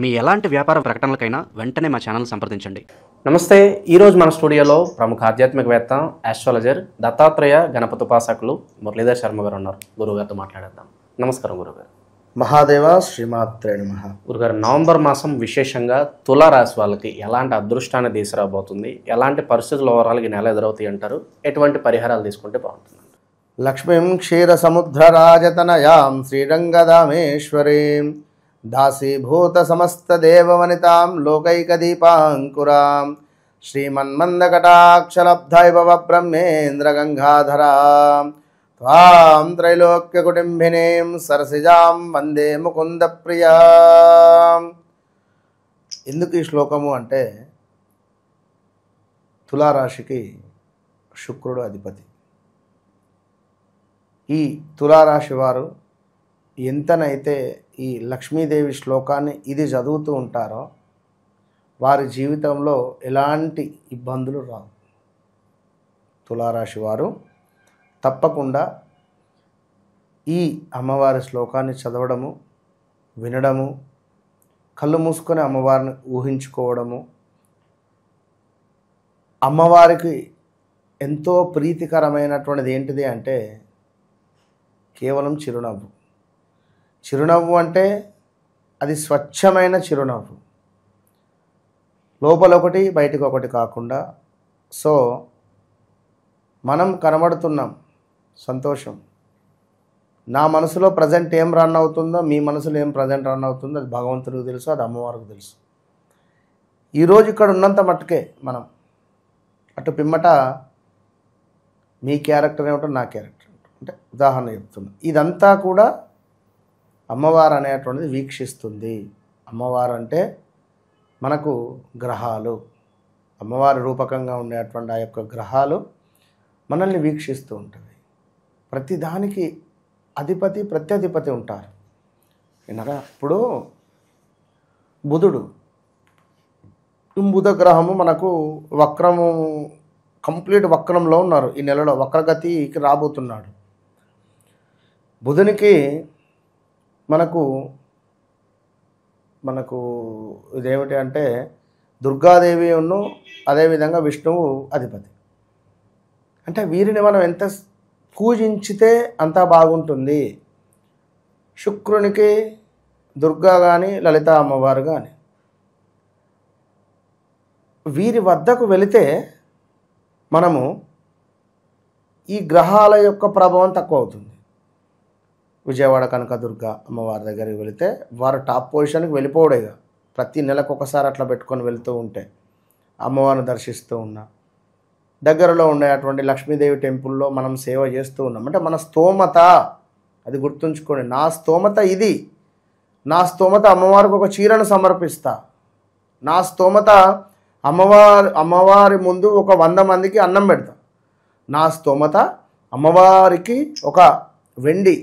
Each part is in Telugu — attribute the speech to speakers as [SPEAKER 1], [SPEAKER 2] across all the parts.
[SPEAKER 1] మీ ఎలాంటి వ్యాపార ప్రకటనలకైనా వెంటనే మా ఛానల్ సంప్రదించండి.
[SPEAKER 2] నమస్తే. ఈరోజు మన స్టూడియోలో ప్రముఖ ఆధ్యాత్మికవేత్త, ఆస్ట్రాలజర్, దత్తాత్రేయ గణపతి ఉపాసకులు మురళీధర్ శర్మ గారు ఉన్నారు. గురువుగారితో మాట్లాడేద్దాం. నమస్కారం గురుగారు.
[SPEAKER 3] మహాదేవ శ్రీమాత్రే నమః.
[SPEAKER 2] గురుగారు, నవంబర్ మాసం విశేషంగా తులారాశి వాళ్ళకి ఎలాంటి అదృష్టాన్ని తీసుకురాబోతుంది, ఎలాంటి పరిస్థితులు ఓవరాల్గా నెల ఎదురవుతాయి అంటారు, ఎటువంటి పరిహారాలు తీసుకుంటే బాగుంటుంది?
[SPEAKER 3] లక్ష్మీం క్షీర సముద్రరాజతనయాం శ్రీరంగదామేశ్వరీం దాసీభూత సమస్త దేవవనితాం లోకైకదీపాంకురాం శ్రీమన్మందకటాక్షలబ్ధైవ బ్రహ్మేంద్ర గంగాధరాం త్వాం త్రైలోక్యకుటుంబినీం సరసిజాం వందే ముకుంద ప్రియాం. ఎందుకు ఈ శ్లోకము అంటే, తులారాశికి శుక్రుడు అధిపతి. ఈ తులారాశి వారు ఎంతనైతే ఈ లక్ష్మీదేవి శ్లోకాన్ని ఇది చదువుతూ ఉంటారో వారి జీవితంలో ఎలాంటి ఇబ్బందులు రావు. తులారాశి వారు తప్పకుండా ఈ అమ్మవారి శ్లోకాన్ని చదవడము, వినడము, కళ్ళు మూసుకొని అమ్మవారిని ఊహించుకోవడము, అమ్మవారికి ఎంతో ప్రీతికరమైనటువంటిది ఏంటిది అంటే కేవలం చిరునవ్వు. చిరునవ్వు అంటే అది స్వచ్ఛమైన చిరునవ్వు, లోపల ఒకటి బయటకు ఒకటి కాకుండా. సో మనం కనబడుతున్నాం, సంతోషం. నా మనసులో ప్రజెంట్ ఏం రన్ అవుతుందో, మీ మనసులో ఏం ప్రజెంట్ రన్ అవుతుందో అది భగవంతుడికి తెలుసు, అది అమ్మవారికి తెలుసు. ఈరోజు ఇక్కడ ఉన్నంత మట్టుకే మనం, అటు పిమ్మట మీ క్యారెక్టర్ ఏమిటో నా క్యారెక్టర్ ఏమిటో, అంటే ఉదాహరణ చెప్తున్నా. ఇదంతా కూడా అమ్మవారు అనేటువంటిది వీక్షిస్తుంది. అమ్మవారు అంటే మనకు గ్రహాలు, అమ్మవారి రూపకంగా ఉండేటువంటి ఆ యొక్క గ్రహాలు మనల్ని వీక్షిస్తూ ఉంటుంది. ప్రతిదానికి అధిపతి ప్రత్యధిపతి ఉంటారు. వినరా? ఇప్పుడు బుధుడు, బుధ గ్రహము మనకు వక్రము, కంప్లీట్ వక్రంలో ఉన్నారు. ఈ నెలలో వక్రగతికి రాబోతున్నాడు. బుధునికి మనకు ఇదేమిటి అంటే దుర్గాదేవి ఉన్ను అదేవిధంగా విష్ణువు అధిపతి. అంటే వీరిని మనం ఎంత పూజించితే అంతా బాగుంటుంది. శుక్రునికి దుర్గా కానీ లలిత అమ్మవారు కానీ వీరి వద్దకు వెళితే మనము ఈ గ్రహాల యొక్క ప్రభావం తక్కువ అవుతుంది. విజయవాడ కనకదుర్గ అమ్మవారి దగ్గరికి వెళితే వారు టాప్ పొజిషన్కి వెళ్ళిపోవడేగా. ప్రతి నెలకు ఒకసారి అట్లా పెట్టుకొని వెళుతూ ఉంటే అమ్మవారిని దర్శిస్తూ ఉన్నా, దగ్గరలో ఉండేటువంటి లక్ష్మీదేవి టెంపుల్లో మనం సేవ చేస్తూ ఉన్నాం. అంటే మన స్తోమత, అది గుర్తుంచుకోండి. నా స్తోమత ఇది. నా స్తోమత అమ్మవారికి ఒక చీరను సమర్పిస్తా. నా స్తోమత అమ్మవారి ముందు ఒక 100 మందికి అన్నం పెడతా. నా స్తోమత అమ్మవారికి ఒక వెండి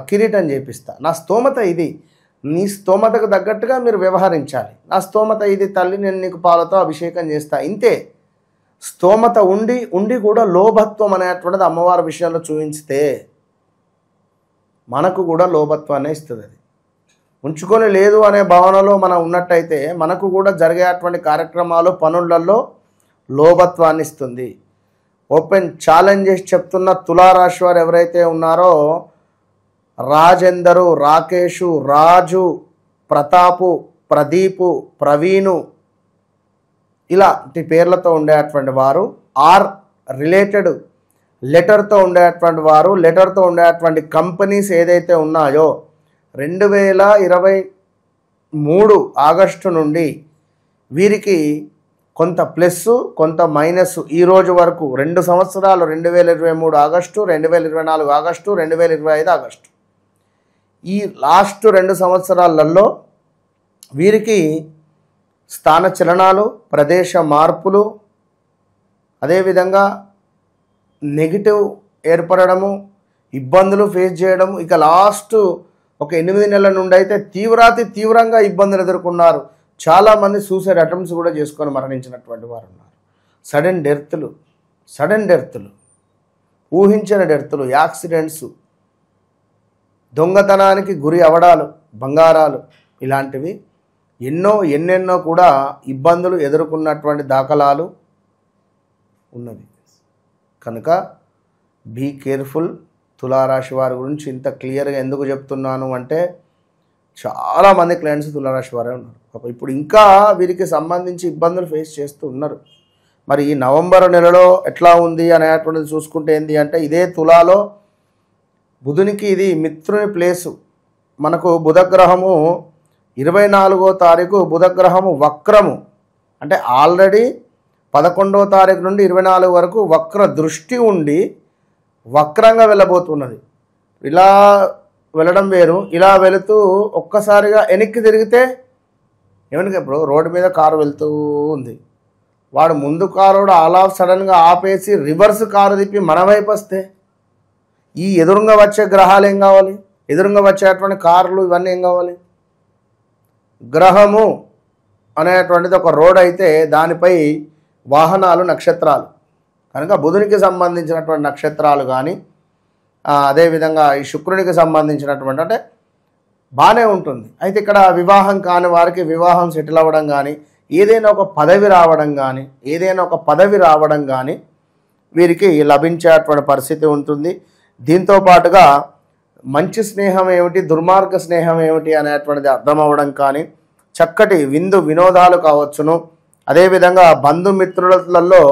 [SPEAKER 3] కిరీటం చేపిస్తా. నా స్తోమత ఇది. నీ స్తోమతకు తగ్గట్టుగా మీరు వ్యవహరించాలి. నా స్తోమత ఇది తల్లి, నేను నీకు పాలతో అభిషేకం చేస్తా. ఇంతే. స్తోమత ఉండి కూడా లోభత్వం అనేటువంటిది అమ్మవారి విషయంలో చూపించితే మనకు కూడా లోభత్వాన్ని ఇస్తుంది. అది ఉంచుకొని లేదు అనే భావనలో మనం ఉన్నట్టయితే మనకు కూడా జరిగేటువంటి కార్యక్రమాలు, పనులలో లోభత్వాన్ని ఇస్తుంది. ఓపెన్ ఛాలెంజ్ చేసి చెప్తున్న తులారాశి వారు ఎవరైతే ఉన్నారో, రాజేందరు, రాకేషు, రాజు, ప్రతాపు, ప్రదీపు, ప్రవీణు ఇలాంటి పేర్లతో ఉండేటువంటి వారు, ఆర్ రిలేటెడ్ లెటర్తో ఉండేటువంటి వారు, లెటర్తో ఉండేటువంటి కంపెనీస్ ఏదైతే ఉన్నాయో 2023 ఆగస్టు నుండి వీరికి కొంత ప్లస్ కొంత మైనస్ ఈ రోజు వరకు 2 సంవత్సరాలు, 2023 ఆగస్టు, 2024 ఆగస్టు, 2025 ఆగస్టు, ఈ లాస్ట్ 2 సంవత్సరాలలో వీరికి స్థాన చలనాలు, ప్రదేశ మార్పులు, అదేవిధంగా నెగిటివ్ ఏర్పడము, ఇబ్బందులు ఫేస్ చేయడము. ఇక లాస్ట్ ఒక 8 నెలల నుండి అయితే తీవ్రంగా ఇబ్బందులు ఎదుర్కొన్నారు. చాలామంది సూసైడ్ అటెంప్ట్స్ కూడా చేసుకొని మరణించినటువంటి వారు ఉన్నారు. సడన్ డెత్తులు, ఊహించిన డెత్తులు, యాక్సిడెంట్స్, దొంగతనానికి గురి అవడాలు, బంగారాలు ఇలాంటివి ఎన్నెన్నో కూడా ఇబ్బందులు ఎదుర్కొన్నటువంటి దాఖలాలు ఉన్నవి. కనుక బీ కేర్ఫుల్. తులారాశి వారి గురించి ఇంత క్లియర్గా ఎందుకు చెప్తున్నాను అంటే చాలామంది క్లయింట్స్ తులారాశి వారే ఉన్నారు. ఇప్పుడు ఇంకా వీరికి సంబంధించి ఇబ్బందులు ఫేస్ చేస్తూ ఉన్నారు. మరి ఈ నవంబర్ నెలలో ఎట్లా ఉంది అనేటువంటిది చూసుకుంటే ఏంటి అంటే, ఇదే తులాలో బుధునికి ఇది మిత్రుని ప్లేసు. మనకు బుధగ్రహము 24వ తారీఖు బుధగ్రహము వక్రము, అంటే ఆల్రెడీ 11వ తారీఖు నుండి 24 వరకు వక్ర దృష్టి ఉండి వక్రంగా వెళ్ళబోతున్నది. ఇలా వెళ్ళడం వేరు, ఇలా వెళుతూ ఒక్కసారిగా వెనక్కి తిరిగితే ఏమనుక, ఇప్పుడు రోడ్డు మీద కారు వెళ్తూ ఉంది, వాడు ముందు కారు ఆల్ ఆఫ్ సడన్గా ఆపేసి రివర్స్ కారు తిప్పి మన వైపు వస్తే ఈ ఎదురుగా వచ్చే గ్రహాలు ఏం కావాలి, ఎదురుగా వచ్చేటువంటి కార్లు ఇవన్నీ ఏం కావాలి? గ్రహము అనేటువంటిది ఒక రోడ్ అయితే దానిపై వాహనాలు నక్షత్రాలు. కనుక బుధునికి సంబంధించినటువంటి నక్షత్రాలు కానీ అదేవిధంగా ఈ శుక్రునికి సంబంధించినటువంటి అంటే బాగానే ఉంటుంది. అయితే ఇక్కడ వివాహం కాని వారికి వివాహం సెటిల్ అవ్వడం కానీ, ఏదైనా ఒక పదవి రావడం కానీ వీరికి లభించేటువంటి పరిస్థితి ఉంటుంది. దీంతో పాటుగా మంచి స్నేహం ఏమిటి, దుర్మార్గ స్నేహం ఏమిటి అనేటువంటిది అర్థం అవ్వడం కానీ, చక్కటి వినోదాలు కావచ్చును. అదేవిధంగా బంధుమిత్రులలో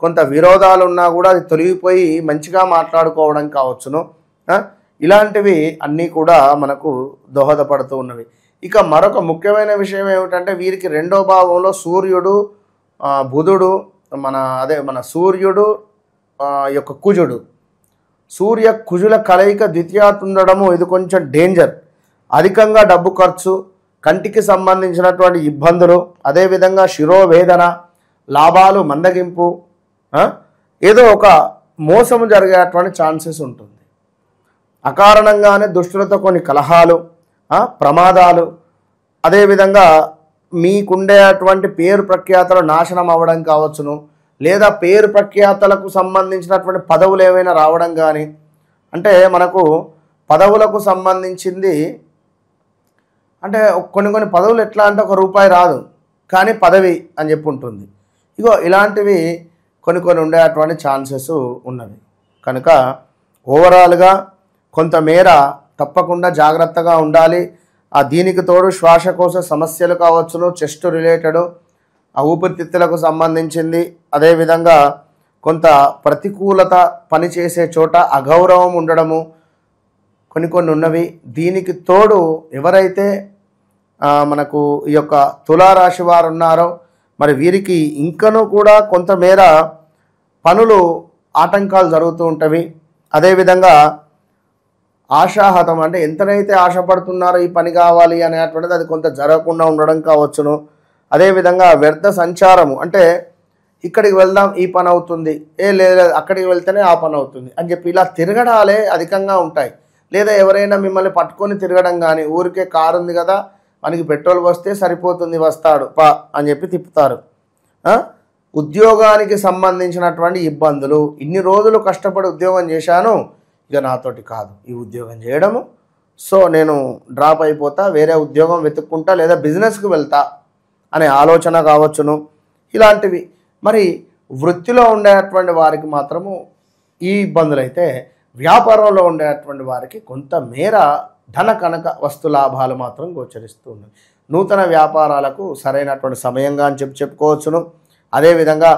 [SPEAKER 3] కొంత విరోధాలు ఉన్నా కూడా అది తొలగిపోయి మంచిగా మాట్లాడుకోవడం కావచ్చును. ఇలాంటివి అన్నీ కూడా మనకు దోహదపడుతూ ఉన్నవి. ఇక మరొక ముఖ్యమైన విషయం ఏమిటంటే, వీరికి 2వ భావంలో సూర్యుడు బుధుడు మన సూర్యుడు యొక్క కుజుడు, సూర్య కుజుల కలయిక ద్వితీయాత్ ఉండడము ఇది కొంచెం డేంజర్. అధికంగా డబ్బు ఖర్చు, కంటికి సంబంధించినటువంటి ఇబ్బందులు, అదేవిధంగా శిరోవేదన, లాభాలు మందగింపు, ఏదో ఒక మోసము జరిగేటువంటి ఛాన్సెస్ ఉంటుంది. అకారణంగానే దుష్టులతో కొన్ని కలహాలు, ప్రమాదాలు, అదేవిధంగా మీకుండేటువంటి పేరు ప్రఖ్యాతలు నాశనం అవ్వడం కావచ్చును, లేదా పేరు ప్రఖ్యాతలకు సంబంధించినటువంటి పదవులు ఏవైనా రావడం కానీ. అంటే మనకు పదవులకు సంబంధించింది అంటే కొన్ని పదవులు ఎట్లా అంటే ₹1 రాదు కానీ పదవి అని చెప్పి ఉంటుంది. ఇగో ఇలాంటివి కొన్ని ఉండేటువంటి ఛాన్సెస్ ఉన్నవి. కనుక ఓవరాల్గా కొంతమేర తప్పకుండా జాగ్రత్తగా ఉండాలి. దీనికి తోడు శ్వాసకోశ సమస్యలు కావచ్చును, చెస్ట్ రిలేటెడ్, ఊపిరితిత్తులకు సంబంధించింది, అదేవిధంగా కొంత ప్రతికూలత పనిచేసే చోట అగౌరవం ఉండడము కొన్ని ఉన్నవి. దీనికి తోడు ఎవరైతే మనకు ఈ యొక్క తులారాశి వారు ఉన్నారో మరి వీరికి ఇంకనూ కూడా కొంతమేర పనులు ఆటంకాలు జరుగుతూ ఉంటవి. అదేవిధంగా ఆశాహతం అంటే ఎంతనైతే ఆశపడుతున్నారో ఈ పని కావాలి అనేటువంటిది అది కొంత జరగకుండా ఉండడం కావచ్చును. అదేవిధంగా వ్యర్థ సంచారము అంటే ఇక్కడికి వెళ్దాం ఈ పని అవుతుంది, లేదు అక్కడికి వెళ్తేనే ఆ పని అవుతుంది అని చెప్పి ఇలా తిరగడాలే అధికంగా ఉంటాయి. లేదా ఎవరైనా మిమ్మల్ని పట్టుకొని తిరగడం కానీ, ఊరికే కారు ఉంది కదా మనకి పెట్రోల్ వస్తే సరిపోతుంది వస్తాడు పా అని చెప్పి తిప్పుతారు. ఉద్యోగానికి సంబంధించినటువంటి ఇబ్బందులు, ఇన్ని రోజులు కష్టపడి ఉద్యోగం చేశాను ఇక నాతోటి కాదు ఈ ఉద్యోగం చేయడము, సో నేను డ్రాప్ అయిపోతా, వేరే ఉద్యోగం వెతుక్కుంటా, లేదా బిజినెస్కి వెళ్తా అనే ఆలోచన కావచ్చును. ఇలాంటివి మరి వృత్తిలో ఉండేటువంటి వారికి మాత్రము ఈ ఇబ్బందులు అయితే, వ్యాపారంలో ఉండేటువంటి వారికి కొంతమేర ధన కనక వస్తు లాభాలు మాత్రం గోచరిస్తూ ఉన్నాయి. నూతన వ్యాపారాలకు సరైనటువంటి సమయంగా అని చెప్పుకోవచ్చును. అదేవిధంగా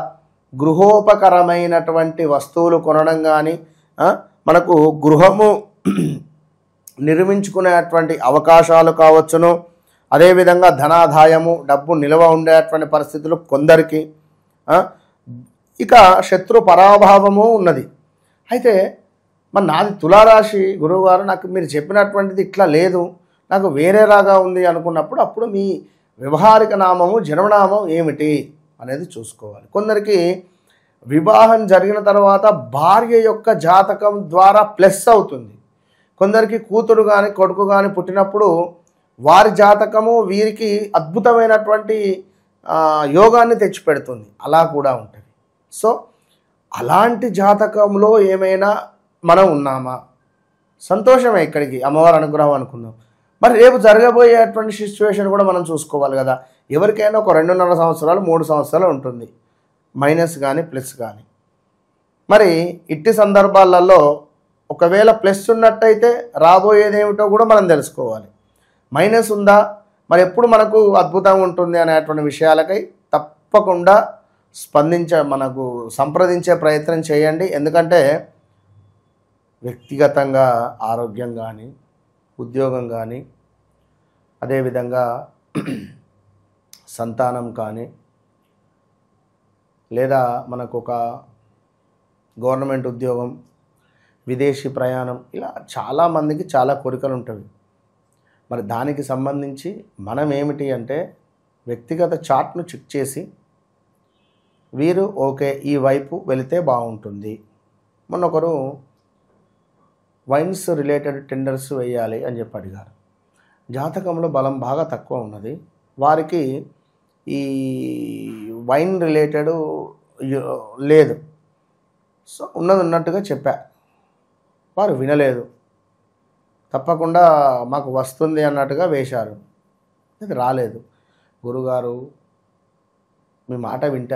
[SPEAKER 3] గృహోపకరమైనటువంటి వస్తువులు కొనడం కానీ, మనకు గృహము నిర్మించుకునేటువంటి అవకాశాలు కావచ్చును. అదేవిధంగా ధనాదాయము, డబ్బు నిల్వ ఉండేటువంటి పరిస్థితులు కొందరికి. ఇక శత్రు పరాభావము ఉన్నది. అయితే మరి నాది తులారాశి గురువుగారు, నాకు మీరు చెప్పినటువంటిది ఇట్లా లేదు, నాకు వేరేలాగా ఉంది అనుకున్నప్పుడు అప్పుడు మీ వ్యవహారిక నామము జన్మనామం ఏమిటి అనేది చూసుకోవాలి. కొందరికి వివాహం జరిగిన తర్వాత భార్య యొక్క జాతకం ద్వారా ప్లస్ అవుతుంది. కొందరికి కూతురు కానీ కొడుకు కానీ పుట్టినప్పుడు వారి జాతకము వీరికి అద్భుతమైనటువంటి యోగాన్ని తెచ్చిపెడుతుంది, అలా కూడా ఉంటుంది. సో అలాంటి జాతకంలో ఏమైనా మనం ఉన్నామా? సంతోషమే, ఇక్కడికి అమ్మవారి అనుగ్రహం అనుకుందాం. మరి రేపు జరగబోయేటువంటి సిచ్యువేషన్ కూడా మనం చూసుకోవాలి కదా. ఎవరికైనా ఒక 2.5 సంవత్సరాలు 3 సంవత్సరాలు ఉంటుంది, మైనస్ కానీ ప్లస్ కానీ. మరి ఇట్టి సందర్భాలలో ఒకవేళ ప్లస్ ఉన్నట్టయితే రాబోయేది ఏమిటో కూడా మనం తెలుసుకోవాలి. మైనస్ ఉందా, మరి ఎప్పుడు మనకు అద్భుతంగా ఉంటుంది అనేటువంటి విషయాలకై తప్పకుండా మనకు సంప్రదించే ప్రయత్నం చేయండి. ఎందుకంటే వ్యక్తిగతంగా ఆరోగ్యం కానీ, ఉద్యోగం కానీ, అదేవిధంగా సంతానం కానీ, లేదా మనకు ఒక గవర్నమెంట్ ఉద్యోగం, విదేశీ ప్రయాణం, ఇలా చాలామందికి చాలా కోరికలు ఉంటాయి. మరి దానికి సంబంధించి మనం ఏమిటి అంటే వ్యక్తిగత చార్ట్ను చెక్ చేసి వీరు ఓకే ఈ వైపు వెళితే బాగుంటుంది. మొన్న ఒకరు వైన్స్ రిలేటెడ్ టెండర్స్ వేయాలి అని చెప్పి అడిగారు. జాతకంలో బలం బాగా తక్కువ ఉన్నది, వారికి ఈ వైన్ రిలేటెడ్ లేదు. సో ఉన్నది ఉన్నట్టుగా చెప్పా, వారు వినలేదు, తప్పకుండా మాకు వస్తుంది అన్నట్టుగా వేశారు, ఇది రాలేదు. గురుగారు మీ మాట వింటే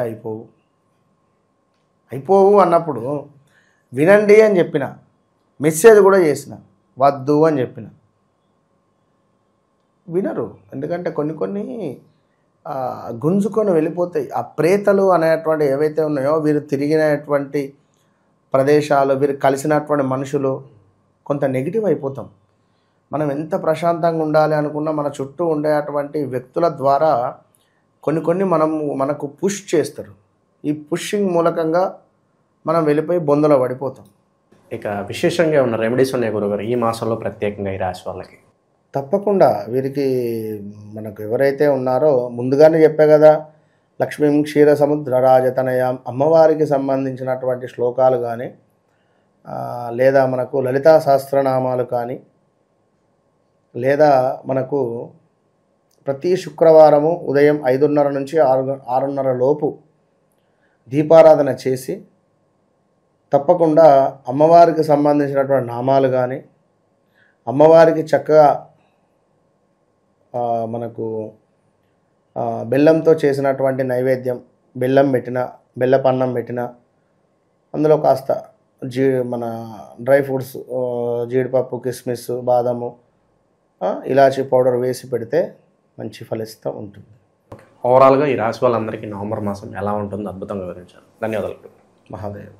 [SPEAKER 3] అయిపోవు అన్నప్పుడు వినండి అని చెప్పిన, మెసేజ్ కూడా చేసిన, వద్దు అని చెప్పిన, వినరు. ఎందుకంటే కొన్ని గుంజుకొని వెళ్ళిపోతాయి. ఆ ప్రేతలు అనేటువంటి ఏవైతే ఉన్నాయో, వీరు తిరిగినటువంటి ప్రదేశాలు, వీరు కలిసినటువంటి మనుషులు కొంత నెగిటివ్ అయిపోతాం. మనం ఎంత ప్రశాంతంగా ఉండాలి అనుకున్నా మన చుట్టూ ఉండేటువంటి వ్యక్తుల ద్వారా కొన్ని మనకు పుష్ చేస్తారు. ఈ పుషింగ్ మూలకంగా మనం వెళ్ళిపోయి బొందలో పడిపోతాం.
[SPEAKER 2] ఇక విశేషంగా ఉన్న రెమెడీస్ ఉన్నాయి గురుగారు ఈ మాసంలో ప్రత్యేకంగా ఈ రాశి వాళ్ళకి?
[SPEAKER 3] తప్పకుండా వీరికి మనకు ఎవరైతే ఉన్నారో ముందుగానే చెప్పే కదా, లక్ష్మీం క్షీర సముద్ర రాజతనయాం, అమ్మవారికి సంబంధించినటువంటి శ్లోకాలు కానీ, లేదా మనకు లలితా సహస్రనామాలు కానీ, లేదా మనకు ప్రతి శుక్రవారము ఉదయం 5:30 నుంచి 6:30 లోపు దీపారాధన చేసి తప్పకుండా అమ్మవారికి సంబంధించినటువంటి నామాలు కానీ, అమ్మవారికి చక్కగా మనకు బెల్లంతో చేసినటువంటి నైవేద్యం, బెల్లం పెట్టిన, బెల్లపన్నం పెట్టిన, అందులో కాస్త మన డ్రై ఫ్రూట్స్, జీడిపప్పు, కిస్మిస్, బాదము, ఇలాచీ పౌడర్ వేసి పెడితే మంచి ఫలితం ఉంటుంది.
[SPEAKER 2] ఓవరాల్గా ఈ రాశి వాళ్ళందరికీ నవంబర్ మాసం ఎలా ఉంటుందో అద్భుతంగా వివరించారు. ధన్యవాదాలు.
[SPEAKER 3] మహాదేవ్.